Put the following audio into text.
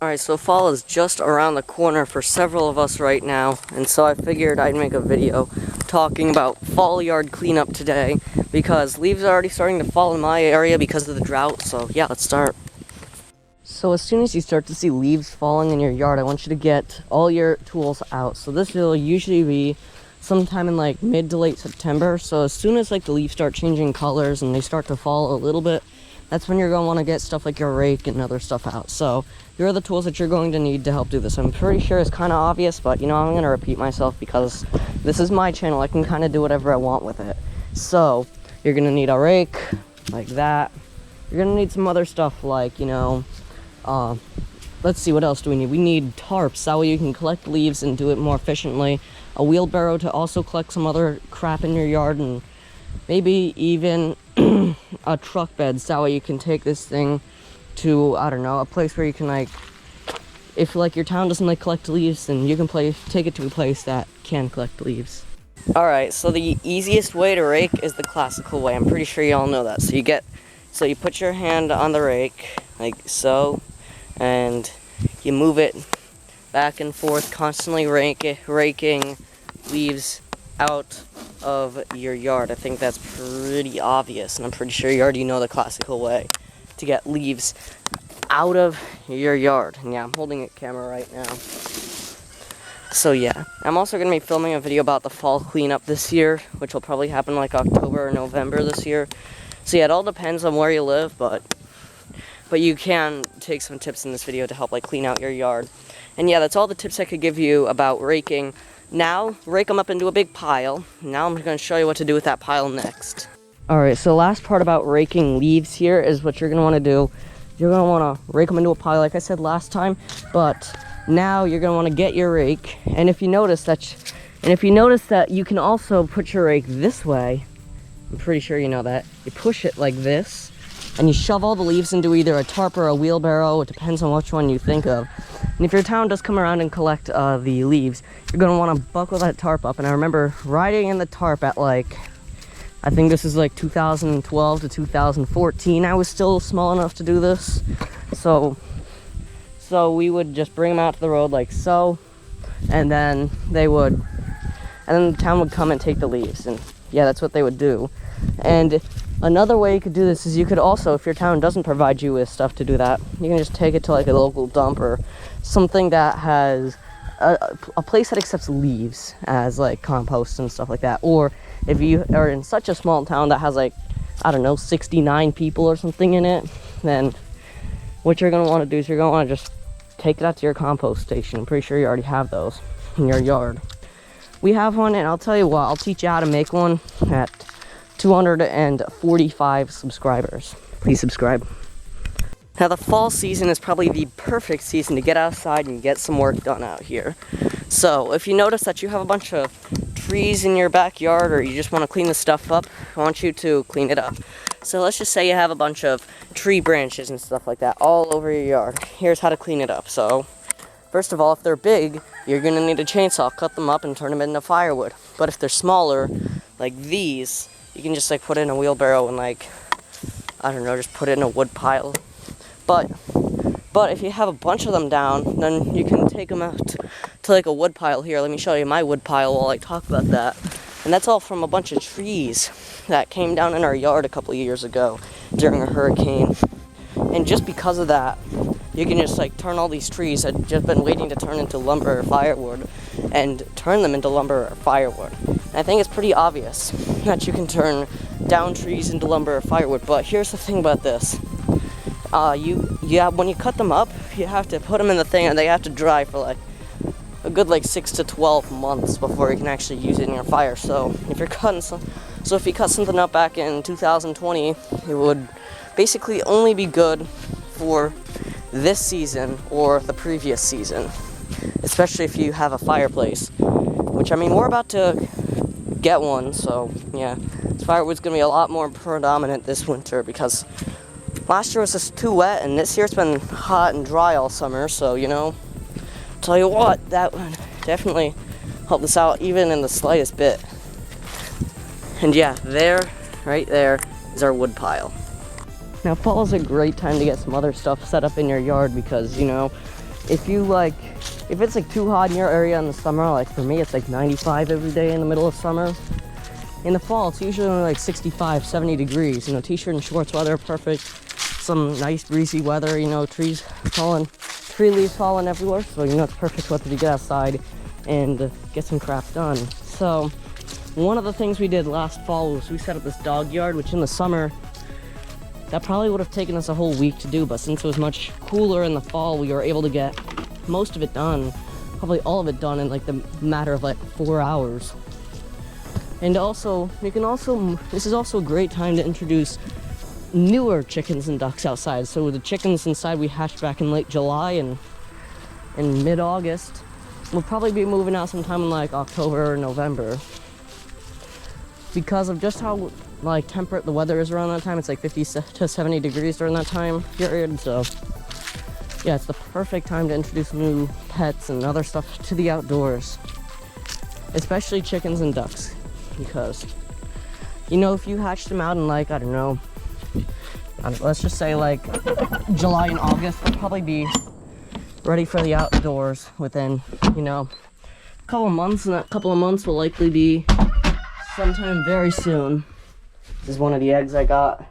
Alright, so fall is just around the corner for several of us right now, and so I figured I'd make a video talking about fall yard cleanup today, because leaves are already starting to fall in my area because of the drought, so yeah, let's start. So as soon as you start to see leaves falling in your yard, I want you to get all your tools out. So this will usually be sometime in like mid to late September, so as soon as like the leaves start changing colors and they start to fall a little bit, that's when you're going to want to get stuff like your rake and other stuff out. So here are the tools that you're going to need to help do this. I'm pretty sure it's kind of obvious, but you know, I'm going to repeat myself because this is my channel. I can kind of do whatever I want with it. So you're going to need a rake like that. You're going to need some other stuff like, you know, let's see, what else do we need? We need tarps. That way you can collect leaves and do it more efficiently. A wheelbarrow to also collect some other crap in your yard, and maybe even a truck bed, so that way you can take this thing to, I don't know, a place where you can, like, if like your town doesn't like collect leaves, then you can take it to a place that can collect leaves. Alright, so the easiest way to rake is the classical way. I'm pretty sure you all know that. So you put your hand on the rake like so, and you move it back and forth, constantly raking leaves out of your yard. I think that's pretty obvious, and I'm pretty sure you already know the classical way to get leaves out of your yard. And yeah, I'm holding a camera right now. So yeah, I'm also going to be filming a video about the fall cleanup this year, which will probably happen like October or November this year. So yeah, it all depends on where you live, but you can take some tips in this video to help like clean out your yard. And yeah, that's all the tips I could give you about raking. Now, rake them up into a big pile. Now I'm going to show you what to do with that pile next. Alright, so the last part about raking leaves here is what you're going to want to do. You're going to want to rake them into a pile like I said last time, but now you're going to want to get your rake, and if you notice that you can also put your rake this way, I'm pretty sure you know that. You push it like this, and you shove all the leaves into either a tarp or a wheelbarrow. It depends on which one you think of. And if your town does come around and collect the leaves, you're going to want to buckle that tarp up. And I remember riding in the tarp at like, I think this is like 2012 to 2014. I was still small enough to do this. So we would just bring them out to the road like so, and then the town would come and take the leaves. And yeah, that's what they would do. And another way you could do this is you could also, if your town doesn't provide you with stuff to do that, you can just take it to like a local dump or something that has a place that accepts leaves as like compost and stuff like that. Or if you are in such a small town that has like, I don't know, 69 people or something in it, then what you're going to want to do is you're going to want to just take it out to your compost station. I'm pretty sure you already have those in your yard. We have one, and I'll tell you what, I'll teach you how to make one at 245 subscribers. Please subscribe. Now the fall season is probably the perfect season to get outside and get some work done out here. So if you notice that you have a bunch of trees in your backyard, or you just want to clean the stuff up, I want you to clean it up. So let's just say you have a bunch of tree branches and stuff like that all over your yard. Here's how to clean it up. So first of all, if they're big, you're going to need a chainsaw, cut them up and turn them into firewood. But if they're smaller, like these, you can just like put it in a wheelbarrow and like, I don't know, just put it in a wood pile. But if you have a bunch of them down, then you can take them out to like a wood pile. Here, let me show you my wood pile while I talk about that. And that's all from a bunch of trees that came down in our yard a couple of years ago during a hurricane. And just because of that, you can just like turn all these trees that just been waiting to turn into lumber or firewood, and turn them into lumber or firewood. And I think it's pretty obvious that you can turn down trees into lumber or firewood. But here's the thing about this. When you cut them up, you have to put them in the thing, and they have to dry for like a good like 6 to 12 months before you can actually use it in your fire. So if you cut something up back in 2020, it would basically only be good for this season or the previous season, especially if you have a fireplace, which I mean, we're about to get one, so yeah, firewood's gonna be a lot more predominant this winter because last year was just too wet, and this year it's been hot and dry all summer. So you know, tell you what, that would definitely help us out even in the slightest bit. And yeah, right there is our wood pile. Now fall is a great time to get some other stuff set up in your yard because, you know, if it's like too hot in your area in the summer, like for me it's like 95 every day in the middle of summer. In the fall it's usually only like 65, 70 degrees. You know, t-shirt and shorts weather perfect. Some nice breezy weather, you know, tree leaves falling everywhere, so you know it's perfect weather to get outside and get some crap done. So one of the things we did last fall was we set up this dog yard, which in the summer that probably would have taken us a whole week to do, but since it was much cooler in the fall, we were able to get most of it done, probably all of it done in like the matter of like 4 hours. And also, this is also a great time to introduce newer chickens and ducks outside. So the chickens inside we hatched back in late July and in mid-August. We'll probably be moving out sometime in like October or November. Because of just how like temperate the weather is around that time. It's like 50 to 70 degrees during that time period. So yeah, it's the perfect time to introduce new pets and other stuff to the outdoors. Especially chickens and ducks. Because, you know, if you hatch them out in like, I don't know, let's just say like July and August, they'll probably be ready for the outdoors within, you know, a couple of months, and that couple of months will likely be sometime very soon. This is one of the eggs I got.